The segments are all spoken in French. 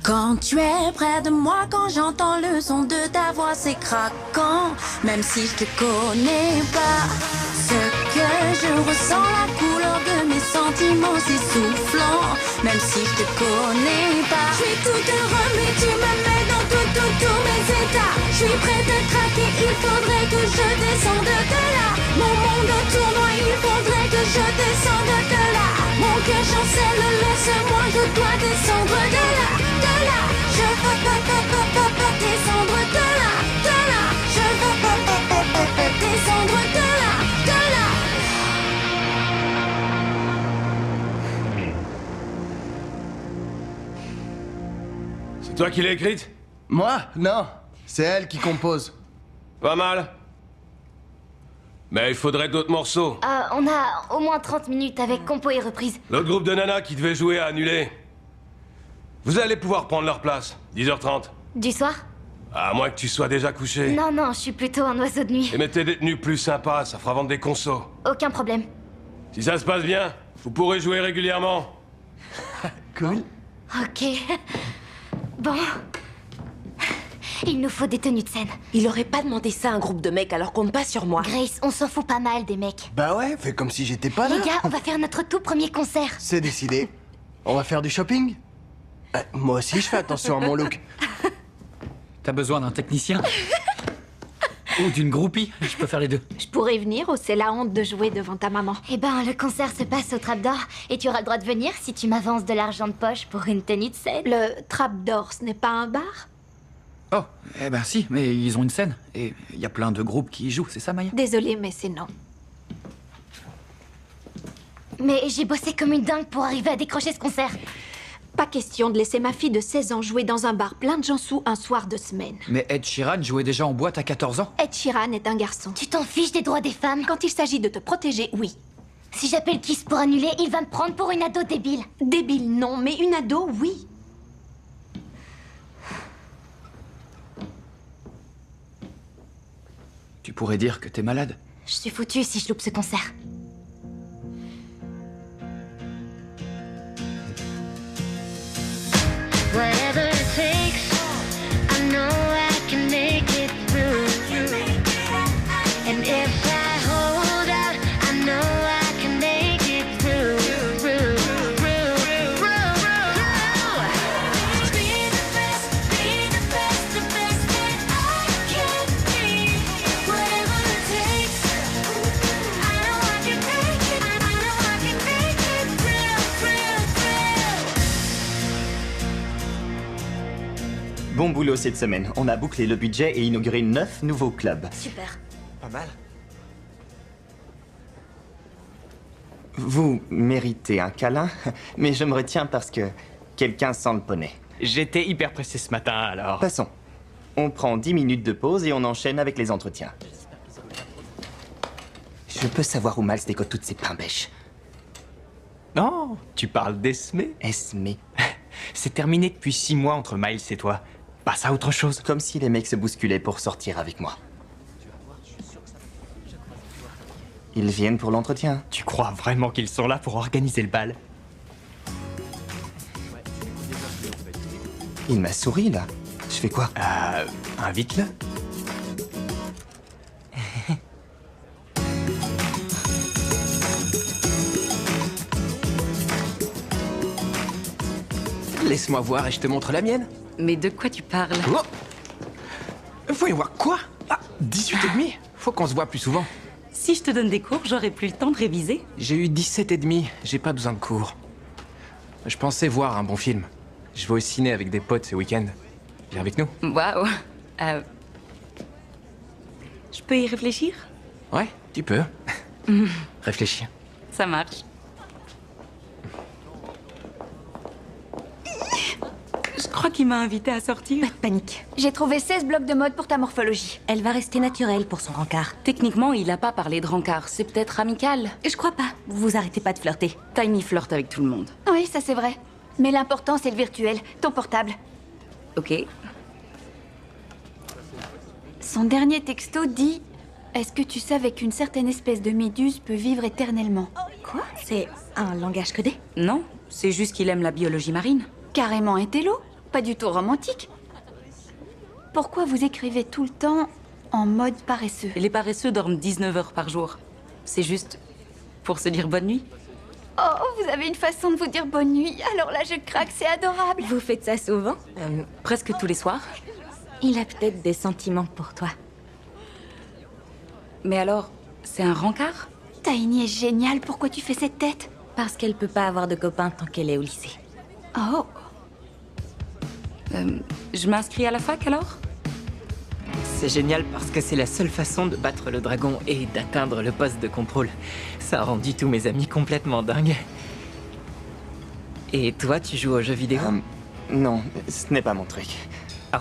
Quand tu es près de moi, quand j'entends le son de ta voix, c'est craquant. Même si je te connais pas, ce que je ressens, la couleur de mes sentiments, c'est soufflant. Même si je te connais pas, je suis tout heureux, mais tu me mets dans tous mes états. Je suis prêt de craquer, il faudrait que je descende de là. Mon monde tournoie, il faudrait que je descende de là. Mon cœur chancelle, laisse-moi, je dois descendre de là. Je veux descendre de là, je veux descendre de là. C'est toi qui l'as écrite? Moi? Non. C'est elle qui compose. Pas mal. Mais il faudrait d'autres morceaux. On a au moins 30 minutes avec compo et reprise. L'autre groupe de nanas qui devait jouer a annulé. Vous allez pouvoir prendre leur place. 10h30. Du soir? À moins que tu sois déjà couché. Non, je suis plutôt un oiseau de nuit. Et mettez des tenues plus sympas, ça fera vendre des consos. Aucun problème. Si ça se passe bien, vous pourrez jouer régulièrement. Cool. Ok. Bon. Il nous faut des tenues de scène. Il aurait pas demandé ça à un groupe de mecs, alors compte pas sur moi. Grace, on s'en fout pas mal des mecs. Bah ouais, fais comme si j'étais pas là. Les gars, on va faire notre tout premier concert. C'est décidé. On va faire du shopping? Moi aussi, je fais attention à mon look. T'as besoin d'un technicien? Ou d'une groupie? Je peux faire les deux. Je pourrais venir ou c'est la honte de jouer devant ta maman? Eh ben, le concert se passe au Trap d'Or et tu auras le droit de venir si tu m'avances de l'argent de poche pour une tenue de scène. Le Trap d'Or, ce n'est pas un bar? Oh, eh ben si, mais ils ont une scène. Et il y a plein de groupes qui y jouent, c'est ça, Maya? Désolée, mais c'est non. Mais j'ai bossé comme une dingue pour arriver à décrocher ce concert. Pas question de laisser ma fille de 16 ans jouer dans un bar plein de gens sous un soir de semaine. Mais Ed Sheeran jouait déjà en boîte à 14 ans. Ed Sheeran est un garçon. Tu t'en fiches des droits des femmes? Quand il s'agit de te protéger, oui. Si j'appelle Kiss pour annuler, il va me prendre pour une ado débile. Débile, non, mais une ado, oui. Tu pourrais dire que t'es malade. Je suis foutue si je loupe ce concert. Whatever it takes, I know I can make it through. And if I hold out, I know I can make it through. Be the best that I can be. Whatever it takes, I know I can make it. I know I can make it real. Bon boulot cette semaine. On a bouclé le budget et inauguré 9 nouveaux clubs. Super. Pas mal. Vous méritez un câlin, mais je me retiens parce que quelqu'un sent le poney. J'étais hyper pressé ce matin, alors... Passons. On prend 10 minutes de pause et on enchaîne avec les entretiens. Je peux savoir où Miles décote toutes ces pains-bêches. Non, tu parles d'Esme. Esme. C'est terminé depuis 6 mois entre Miles et toi. Passe à autre chose. Comme si les mecs se bousculaient pour sortir avec moi. Ils viennent pour l'entretien. Tu crois vraiment qu'ils sont là pour organiser le bal? Il m'a souri, là. Je fais quoi? Invite-le. Laisse-moi voir et je te montre la mienne. Mais de quoi tu parles? Oh, voyons voir quoi? Ah, 18 et demi. Faut qu'on se voit plus souvent. Si je te donne des cours, j'aurai plus le temps de réviser. J'ai eu 17 et demi. J'ai pas besoin de cours. Je pensais voir un bon film. Je vais au ciné avec des potes ce week-end. Viens avec nous? Waouh. Je peux y réfléchir? Ouais, tu peux. Réfléchis. Ça marche. Je crois qu'il m'a invité à sortir. Pas de panique. J'ai trouvé 16 blocs de mode pour ta morphologie. Elle va rester naturelle pour son rencard. Techniquement, il a pas parlé de rencard. C'est peut-être amical. Je crois pas. Vous arrêtez pas de flirter. Tiny flirte avec tout le monde. Oui, ça c'est vrai. Mais l'important c'est le virtuel, ton portable. Ok. Son dernier texto dit « Est-ce que tu savais qu'une certaine espèce de méduse peut vivre éternellement ?» Quoi? C'est un langage codé? Non, c'est juste qu'il aime la biologie marine. Carrément intello. pas du tout romantique. Pourquoi vous écrivez tout le temps en mode paresseux? Les paresseux dorment 19 heures par jour. C'est juste pour se dire bonne nuit. Oh, vous avez une façon de vous dire bonne nuit. Alors là, je craque, c'est adorable. Vous faites ça souvent? Presque tous les soirs. Il a peut-être des sentiments pour toi. Mais alors, c'est un rencard? Tiny est géniale, pourquoi tu fais cette tête? Parce qu'elle peut pas avoir de copains tant qu'elle est au lycée. Oh. Je m'inscris à la fac alors? C'est génial parce que c'est la seule façon de battre le dragon et d'atteindre le poste de contrôle. Ça a rendu tous mes amis complètement dingues. Et toi, tu joues aux jeux vidéo? Non, ce n'est pas mon truc. Oh.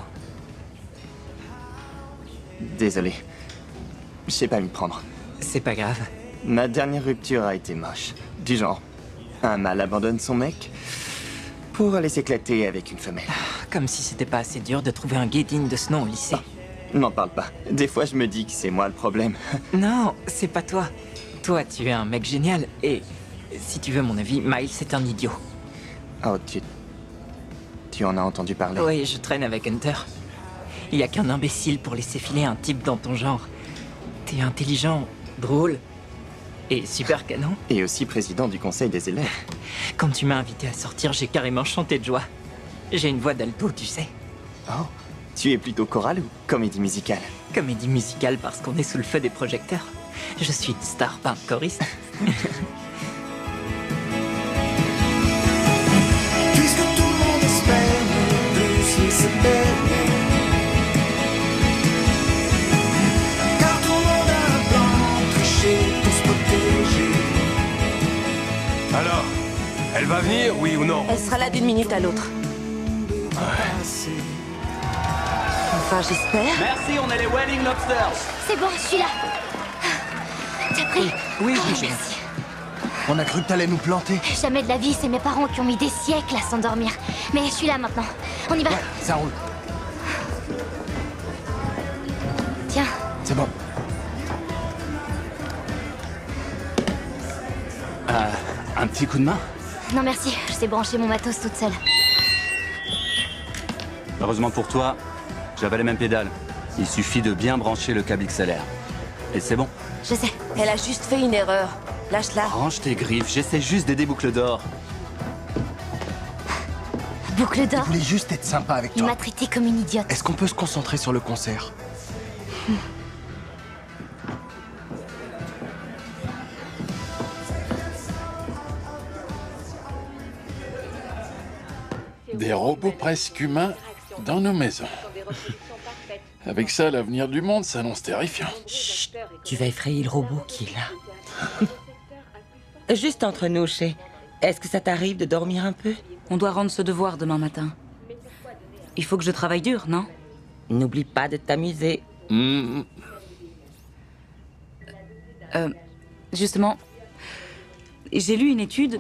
Désolé. Je sais pas m'y prendre. C'est pas grave. Ma dernière rupture a été moche. Du genre, un mâle abandonne son mec pour aller s'éclater avec une femelle. Comme si c'était pas assez dur de trouver un gay digne de ce nom au lycée. N'en parle pas. Des fois, je me dis que c'est moi le problème. Non, c'est pas toi. Toi, tu es un mec génial et, si tu veux mon avis, Miles est un idiot. Oh, tu en as entendu parler? Oui, je traîne avec Hunter. Il y a qu'un imbécile pour laisser filer un type dans ton genre. T'es intelligent, drôle et super canon. Et aussi président du conseil des élèves. Quand tu m'as invité à sortir, j'ai carrément chanté de joie. J'ai une voix d'alto, tu sais. Oh, tu es plutôt chorale ou comédie musicale? Comédie musicale parce qu'on est sous le feu des projecteurs. Je suis une star, pas un choriste. Puisque tout le monde espère ne plus laisser baigner. Car tout le monde a un plan triché pour se protéger. Alors, elle va venir, oui ou non? Elle sera là d'une minute à l'autre. Enfin, j'espère. Merci, on est les Wedding Lobsters. C'est bon, je suis là. T'as pris? Oui, Oh, oui, merci. On a cru que t'allais nous planter. Jamais de la vie, c'est mes parents qui ont mis des siècles à s'endormir. Mais je suis là maintenant. On y va. Ouais, ça roule. Tiens. C'est bon. Un petit coup de main? Non merci, je sais brancher mon matos toute seule. Heureusement pour toi, j'avais les mêmes pédales. Il suffit de bien brancher le câble XLR. Et c'est bon. Je sais. Elle a juste fait une erreur. Lâche-la. Range tes griffes, j'essaie juste d'aider Boucle d'Or. Boucle d'Or. Je voulais juste être sympa avec Il toi. m'a traité comme une idiote. Est-ce qu'on peut se concentrer sur le concert? Des robots presque humains dans nos maisons. Avec ça, l'avenir du monde s'annonce terrifiant. Chut, tu vas effrayer le robot qui est là. Juste entre nous, Shay. Est-ce que ça t'arrive de dormir un peu? On doit rendre ce devoir demain matin. Il faut que je travaille dur, non? N'oublie pas de t'amuser. Justement, j'ai lu une étude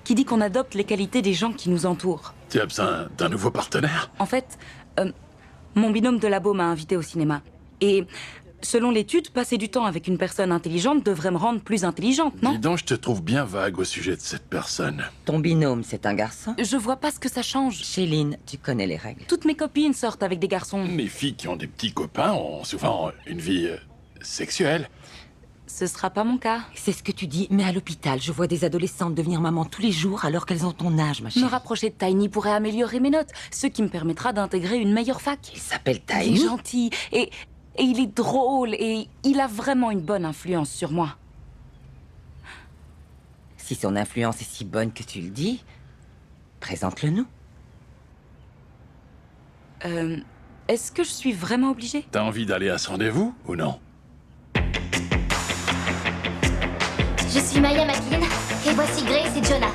qui dit qu'on adopte les qualités des gens qui nous entourent. Tu as besoin d'un nouveau partenaire? En fait, mon binôme de labo m'a invité au cinéma. Et selon l'étude, passer du temps avec une personne intelligente devrait me rendre plus intelligente, non? Dis donc, je te trouve bien vague au sujet de cette personne. Ton binôme, c'est un garçon? Je vois pas ce que ça change. Chéline, tu connais les règles. Toutes mes copines sortent avec des garçons. Les filles qui ont des petits copains ont souvent une vie sexuelle. Ce sera pas mon cas. C'est ce que tu dis, mais à l'hôpital, je vois des adolescentes devenir maman tous les jours alors qu'elles ont ton âge, ma chérie. Me rapprocher de Tiny pourrait améliorer mes notes, ce qui me permettra d'intégrer une meilleure fac. Il s'appelle Il Tiny? est gentil et il est drôle et il a vraiment une bonne influence sur moi. Si son influence est si bonne que tu le dis, présente-le-nous. Est-ce que je suis vraiment obligée? T'as envie d'aller à ce rendez-vous ou non? Je suis Maya McLean et voici Grace et Jonah.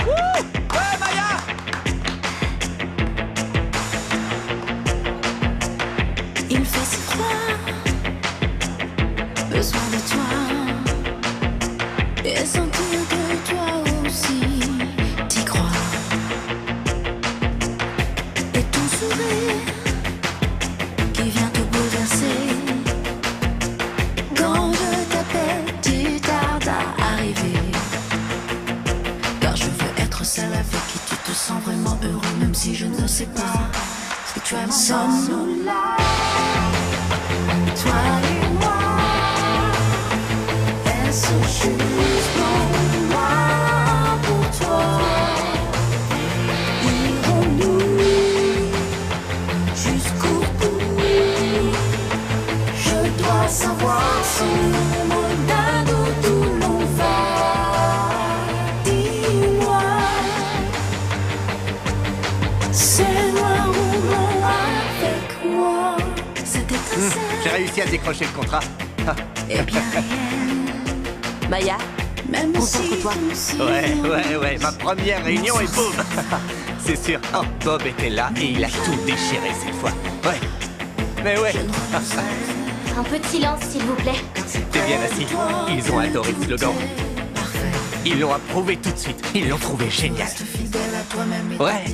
Ouais, Maya! Il fait si froid, besoin de toi, et sentir que toi aussi t'y crois. Et ton sourire qui vient te bouleverser. Quand je t'appelle, tu tardes à arriver. Car je veux être celle avec qui tu te sens vraiment heureux, même si je ne le sais pas ce que tu aimes ensemble. Toi et moi, est-ce juste pour moi, pour toi? Irons-nous jusqu'au bout? Je dois savoir si l'ombre d'un doute où l'on va. Dis-moi, c'est noir ou blanc avec moi. C'était très J'ai réussi à décrocher le contrat. et bien Maya, concentre-toi. Ouais, ma première réunion et boum. C'est sûr. Oh, Bob était là et il a tout déchiré cette fois. Ouais. Mais ouais. Un peu de silence, s'il vous plaît. T'es bien assis. Ils ont adoré le slogan. Ils l'ont approuvé tout de suite. Ils l'ont trouvé génial. Ouais.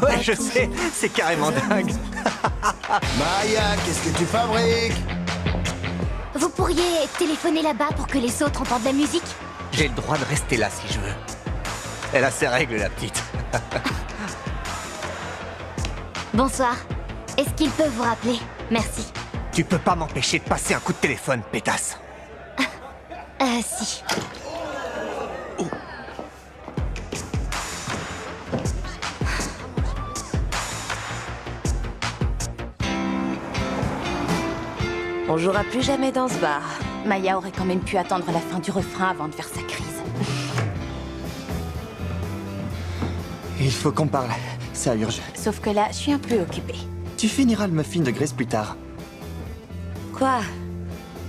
Ouais, je sais. C'est carrément dingue. Maya, qu'est-ce que tu fabriques? Vous pourriez téléphoner là-bas pour que les autres entendent la musique? J'ai le droit de rester là si je veux. Elle a ses règles, la petite. Bonsoir. Est-ce qu'ils peuvent vous rappeler? Merci. Tu peux pas m'empêcher de passer un coup de téléphone, pétasse. Si. On jouera plus jamais dans ce bar. Maya aurait quand même pu attendre la fin du refrain avant de faire sa crise. Il faut qu'on parle. Ça urge. Sauf que là, je suis un peu occupée. Tu finiras le muffin de Grace plus tard. Quoi?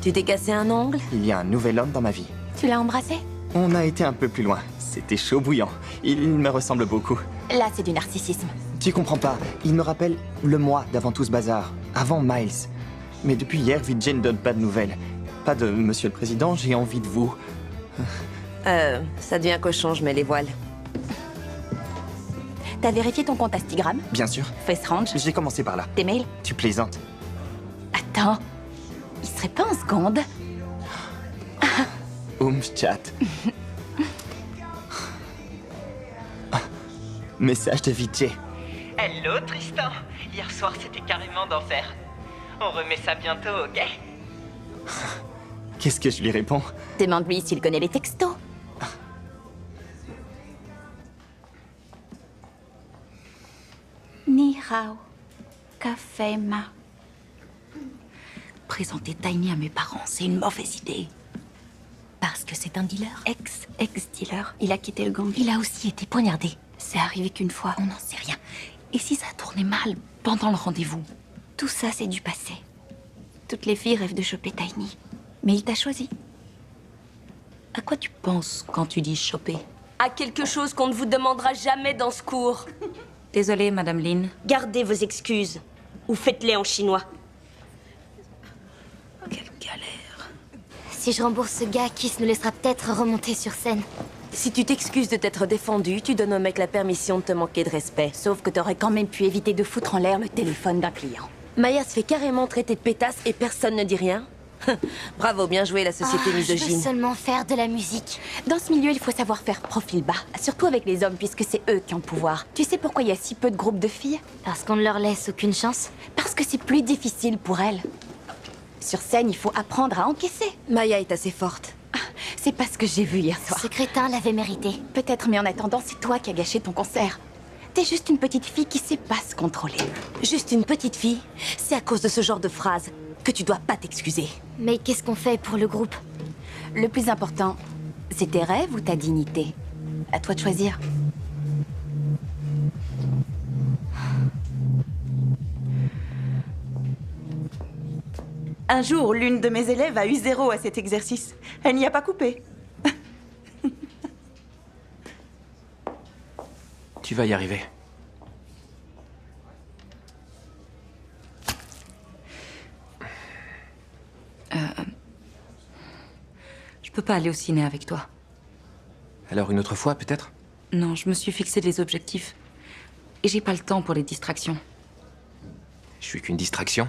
Tu t'es cassé un ongle? Il y a un nouvel homme dans ma vie. Tu l'as embrassé? On a été un peu plus loin. C'était chaud bouillant. Il me ressemble beaucoup. Là, c'est du narcissisme. Tu comprends pas. Il me rappelle le moi d'avant tout ce bazar. Avant Miles. Mais depuis hier, Vijay ne donne pas de nouvelles. Pas de Monsieur le Président, j'ai envie de vous. Ça devient cochon, je mets les voiles. T'as vérifié ton compte Instagram? Bien sûr. FaceRange? J'ai commencé par là. Tes mails? Tu plaisantes. Attends. Il serait pas en seconde? Chat. Message de Vijay. Hello Tristan. Hier soir c'était carrément d'enfer. On remet ça bientôt, ok? Qu'est-ce que je lui réponds? Demande-lui s'il connaît les textos. Ni hao. Café ma. Présenter Tiny à mes parents, c'est une mauvaise idée. Parce que c'est un dealer. Ex-dealer. Il a quitté le gang. Il a aussi été poignardé. C'est arrivé qu'une fois, on n'en sait rien. Et si ça a tourné mal pendant le rendez-vous? Tout ça, c'est du passé. Toutes les filles rêvent de choper Tiny. Mais il t'a choisi. À quoi tu penses quand tu dis choper? À quelque chose qu'on ne vous demandera jamais dans ce cours. Désolée, Madame Lin. Gardez vos excuses. Ou faites-les en chinois. Quelle galère. Si je rembourse ce gars, Kiss nous laissera peut-être remonter sur scène. Si tu t'excuses de t'être défendu, tu donnes au mec la permission de te manquer de respect. Sauf que t'aurais quand même pu éviter de foutre en l'air le téléphone d'un client. Maya se fait carrément traiter de pétasse et personne ne dit rien. Bravo, bien joué la société Je veux misogyne. seulement faire de la musique. Dans ce milieu, il faut savoir faire profil bas. Surtout avec les hommes, puisque c'est eux qui ont le pouvoir. Tu sais pourquoi il y a si peu de groupes de filles? Parce qu'on ne leur laisse aucune chance. Parce que c'est plus difficile pour elles. Sur scène, il faut apprendre à encaisser. Maya est assez forte. C'est pas ce que j'ai vu hier soir. Ce crétin l'avait mérité. Peut-être, mais en attendant, c'est toi qui as gâché ton concert. T'es juste une petite fille qui sait pas se contrôler. Juste une petite fille? C'est à cause de ce genre de phrase que tu dois pas t'excuser. Mais qu'est-ce qu'on fait pour le groupe? Le plus important, c'est tes rêves ou ta dignité? À toi de choisir. Un jour, l'une de mes élèves a eu 0 à cet exercice. Elle n'y a pas coupé. Tu vas y arriver. Je peux pas aller au ciné avec toi. Alors une autre fois, peut-être? Non, je me suis fixé des objectifs. Et j'ai pas le temps pour les distractions. Je suis qu'une distraction.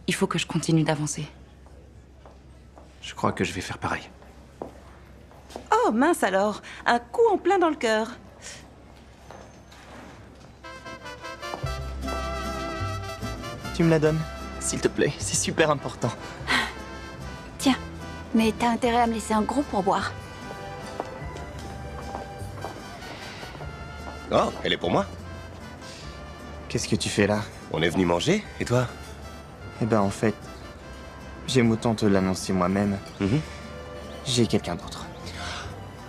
Il faut que je continue d'avancer. Je crois que je vais faire pareil. Oh, mince alors. Un coup en plein dans le cœur. tu me la donnes? S'il te plaît, c'est super important. Tiens, mais t'as intérêt à me laisser un gros pourboire. Oh, elle est pour moi. Qu'est-ce que tu fais là? On est venu manger, et toi? Eh ben en fait, j'aime autant te l'annoncer moi-même. J'ai quelqu'un d'autre.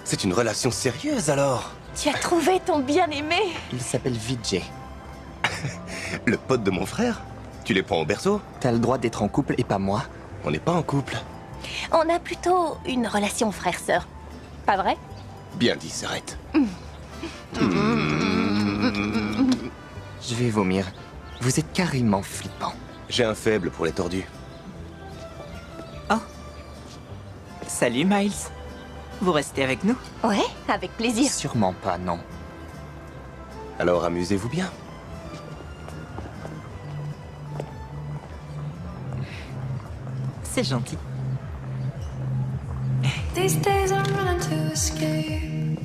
C'est une relation sérieuse alors? Tu as trouvé ton bien-aimé? Il s'appelle Vijay. Le pote de mon frère? Tu les prends au berceau? T'as le droit d'être en couple et pas moi. On n'est pas en couple. On a plutôt une relation frère-sœur. Pas vrai? Bien dit, Serrette. Je vais vomir. Vous êtes carrément flippant. J'ai un faible pour les tordus. Salut Miles. Vous restez avec nous? Ouais, avec plaisir. Sûrement pas, non. Alors amusez-vous bien. C'est gentil. These days I'm running to escape,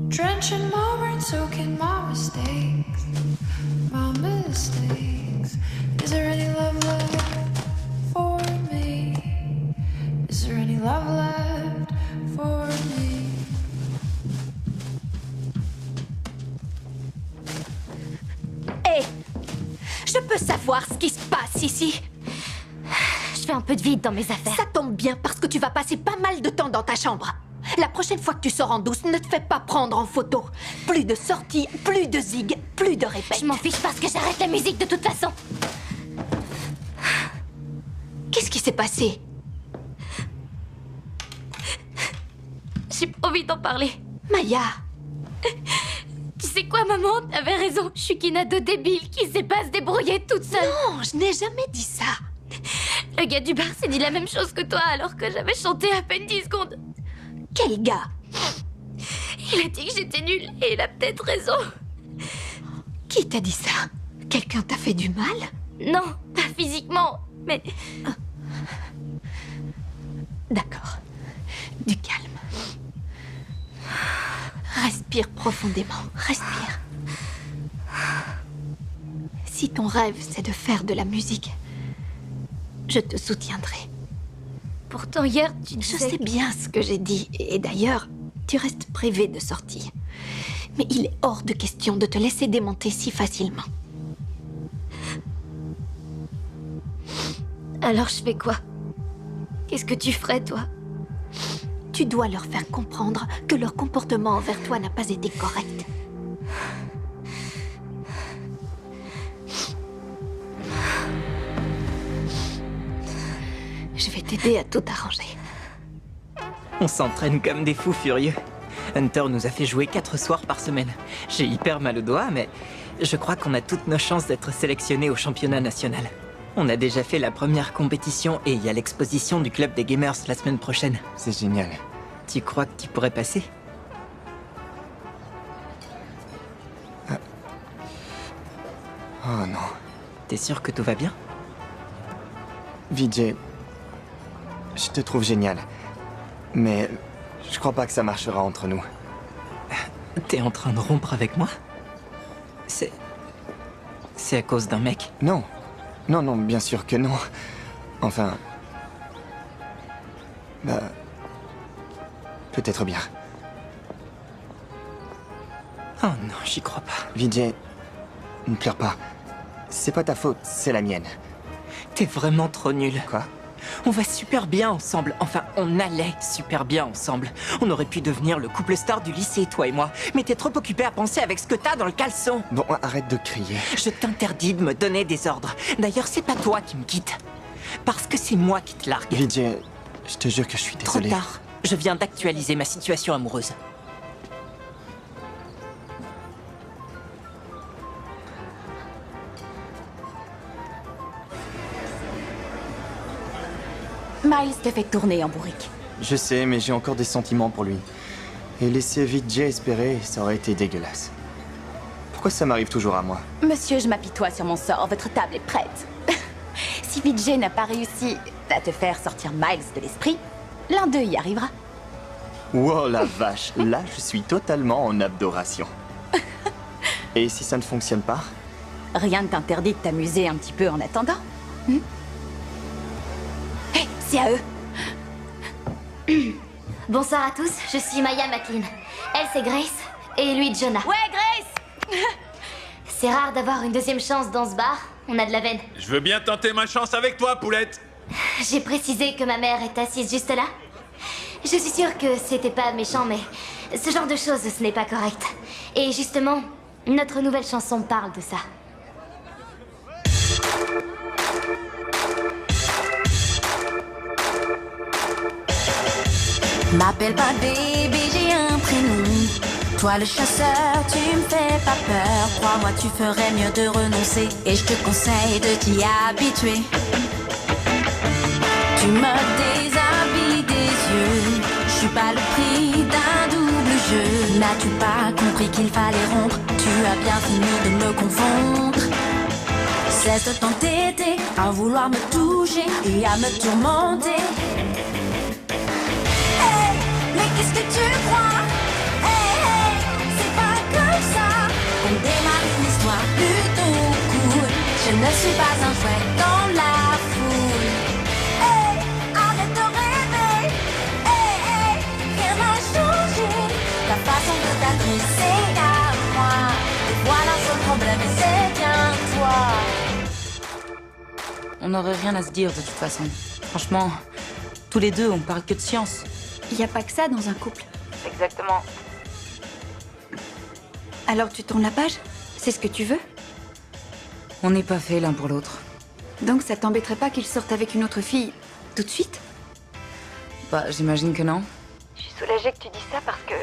drenching my words, soaking my mistakes, my mistakes. Is there any love left for me? Is there any love left for me? Hé, je peux savoir ce qui se passe ici? Je fais un peu de vide dans mes affaires. Ça tombe bien parce que tu vas passer pas mal de temps dans ta chambre. La prochaine fois que tu sors en douce, ne te fais pas prendre en photo. Plus de sorties, plus de zig, plus de répètes. Je m'en fiche parce que j'arrête la musique de toute façon. Qu'est-ce qui s'est passé? J'ai pas envie d'en parler. Maya. Tu sais quoi, maman? T'avais raison. Je suis qu'une ado débile qui sait pas se débrouiller toute seule. Non, je n'ai jamais dit ça. Le gars du bar s'est dit la même chose que toi alors que j'avais chanté à peine 10 secondes. Quel gars? Il a dit que j'étais nulle et il a peut-être raison. Qui t'a dit ça? Quelqu'un t'a fait du mal? Non, pas physiquement, mais... D'accord. Du calme. Respire profondément. Respire. Si ton rêve, c'est de faire de la musique, je te soutiendrai. Pourtant, hier, tu Je disais... sais bien ce que j'ai dit. Et d'ailleurs, tu restes privé de sortie. Mais il est hors de question de te laisser démonter si facilement. Alors je fais quoi? Qu'est-ce que tu ferais, toi? Tu dois leur faire comprendre que leur comportement envers toi n'a pas été correct. Je vais t'aider à tout arranger. On s'entraîne comme des fous furieux. Hunter nous a fait jouer 4 soirs par semaine. J'ai hyper mal au doigt, mais je crois qu'on a toutes nos chances d'être sélectionnés au championnat national. On a déjà fait la première compétition et il y a l'exposition du club des gamers la semaine prochaine. C'est génial. Tu crois que tu pourrais passer? Oh non. T'es sûr que tout va bien? Vijay, je te trouve génial. Mais je crois pas que ça marchera entre nous. T'es en train de rompre avec moi? C'est à cause d'un mec? Non. Non, non, bien sûr que non. Enfin... Bah... Peut-être bien. Oh non, j'y crois pas. Vijay, ne pleure pas. C'est pas ta faute, c'est la mienne. T'es vraiment trop nul. Quoi? On va super bien ensemble. Enfin, on allait super bien ensemble. On aurait pu devenir le couple star du lycée, toi et moi. Mais t'es trop occupé à penser avec ce que t'as dans le caleçon. Bon, arrête de crier. Je t'interdis de me donner des ordres. D'ailleurs, c'est pas toi qui me quitte. Parce que c'est moi qui te largue. Vijay, je te jure que je suis désolé. Trop tard. Je viens d'actualiser ma situation amoureuse. Miles te fait tourner en bourrique. Je sais, mais j'ai encore des sentiments pour lui. Et laisser Vijay espérer, ça aurait été dégueulasse. Pourquoi ça m'arrive toujours à moi? Monsieur, je m'apitoie sur mon sort. Votre table est prête. Si Vijay n'a pas réussi à te faire sortir Miles de l'esprit, l'un d'eux y arrivera. Wow, la vache. Là, je suis totalement en adoration. Et si ça ne fonctionne pas? Rien ne t'interdit de t'amuser un petit peu en attendant. Hé, c'est à eux. Bonsoir à tous, je suis Maya McLean. Elle, c'est Grace, et lui, Jonah. Ouais, Grace. C'est rare d'avoir une deuxième chance dans ce bar. On a de la veine. Je veux bien tenter ma chance avec toi, poulette. J'ai précisé que ma mère est assise juste là. Je suis sûre que c'était pas méchant, mais ce genre de choses, ce n'est pas correct. Et justement, notre nouvelle chanson parle de ça. M'appelle pas bébé, j'ai un prénom. Toi le chasseur, tu me fais pas peur. Crois-moi, tu ferais mieux de renoncer. Et je te conseille de t'y habituer. Tu me déshabilles des yeux. Je suis pas le prix d'un double jeu. N'as-tu pas compris qu'il fallait rompre? Tu as bien fini de me confondre. Cesse de t'entêter à vouloir me toucher et à me tourmenter. Hey, mais qu'est-ce que tu crois? Hey, hey, c'est pas comme ça qu'on démarre une histoire plutôt cool. Je ne suis pas un jouet dans la foule. Hey, arrête de rêver. Hey, hey, rien n'a changé. La façon de t'adresser à moi. Et voilà ce problème et c'est bien toi. On n'aurait rien à se dire de toute façon. Franchement, tous les deux, on parle que de science. Il n'y a pas que ça dans un couple. Exactement. Alors tu tournes la page? C'est ce que tu veux? On n'est pas fait l'un pour l'autre. Donc ça t'embêterait pas qu'il sorte avec une autre fille tout de suite? Bah, j'imagine que non. Je suis soulagée que tu dis ça parce que...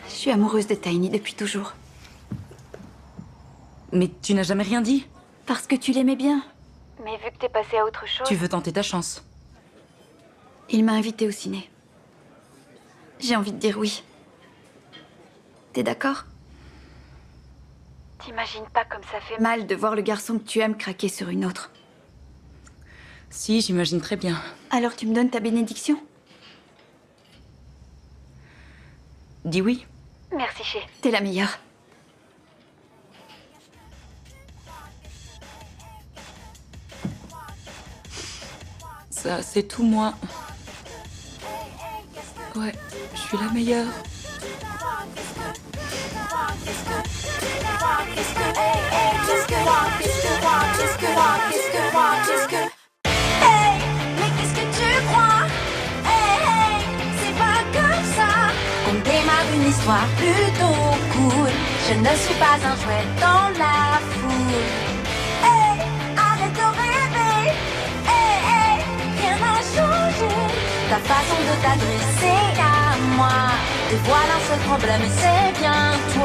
Je suis amoureuse de Tiny depuis toujours. Mais tu n'as jamais rien dit? Parce que tu l'aimais bien. Mais vu que t'es passé à autre chose... Tu veux tenter ta chance? Il m'a invitée au ciné. J'ai envie de dire oui. T'es d'accord? T'imagines pas comme ça fait mal de voir le garçon que tu aimes craquer sur une autre. Si, j'imagine très bien. Alors tu me donnes ta bénédiction? Dis oui. Merci, Ché. T'es la meilleure. Ça, c'est tout moi. Ouais, je suis la meilleure. Hey, mais qu'est-ce que tu crois? Hey, hey, c'est pas comme ça qu'on démarre une histoire plutôt cool. Je ne suis pas un jouet dans la foule. Hey, arrête de rêver. Hey, hey, rien n'a changé. Ta façon de t'adresser à moi. Et voilà ce problème, c'est bien toi.